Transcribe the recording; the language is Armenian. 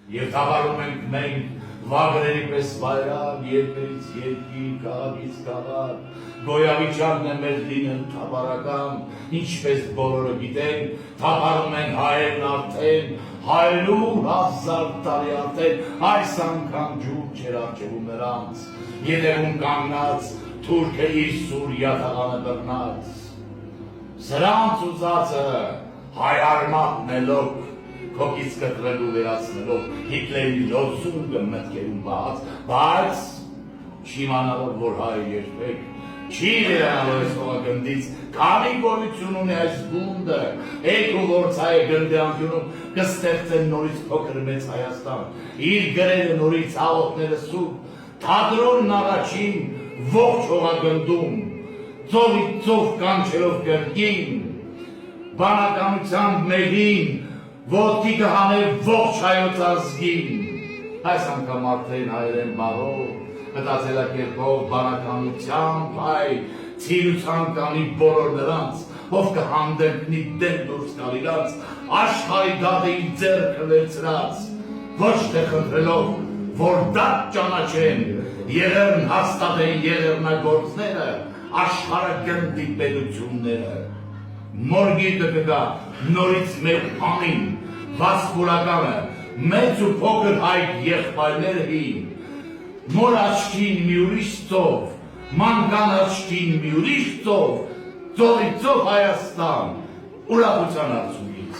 Եվ թավարում ենք մենք վագրերի պես վայրակ, երկրից երկիր, քաղաքից քաղաք, գոյավիճակն է մեր լինել թավարական, ինչպես բոլորը գիտեն, թավարում են հայերն արդեն, 100,000 տարի արդեն, այս անգամ ջուր չեր առջևում նրանց, ետևում կանգնած, թուրքը իր սուր յաթաղանը բռնած, սրանց ուզածը հայ արմատն է լոք, Քոքից կտրելու վերացնելով Հիտլերի լոզունգը մտքերում բայց չիմանալով, որ հայը երբեք չի վերանալով այս հողագնդից, քանի գոյություն ունի այս գունդը, ու որցայ է գնդի անկյունում կստեղծեն նորից փոքր մեծ Հայաստան, իր գրերը նորից աղոթները սուրբ, թադրոնն առաջին ողջ հողագնդում, ծովից ծով կանչելով կրկին, բանականությամբ մեղին, ոտքի կհաներ ողջ հայոց ազգին, այս անգամ արդեն հայերեն բառով, մտածելակերպով, բանականությամբ, հայ, ցիրության կանի բոլոր նրանց, ով կհանդեպնի դեմ դուրս գալիրանց, աշխարհի դատը իր ձեռքը վերցրած, ոչ թե խնդրելով, որ դատ ճանաչեն, եղերն հաստատեն եղեռնագործները, աշխարհագնդի պետությունները, մորգիտը կգա նորից մեր անին, վասկուլականը, մեծ ու փոքր այդ եղբայրները հին, մոր աչքին մի ուրիշ ծով, մանկան աչքին մի ուրիշ ծով, ծովից ծով Հայաստան, ուրախության արցունից։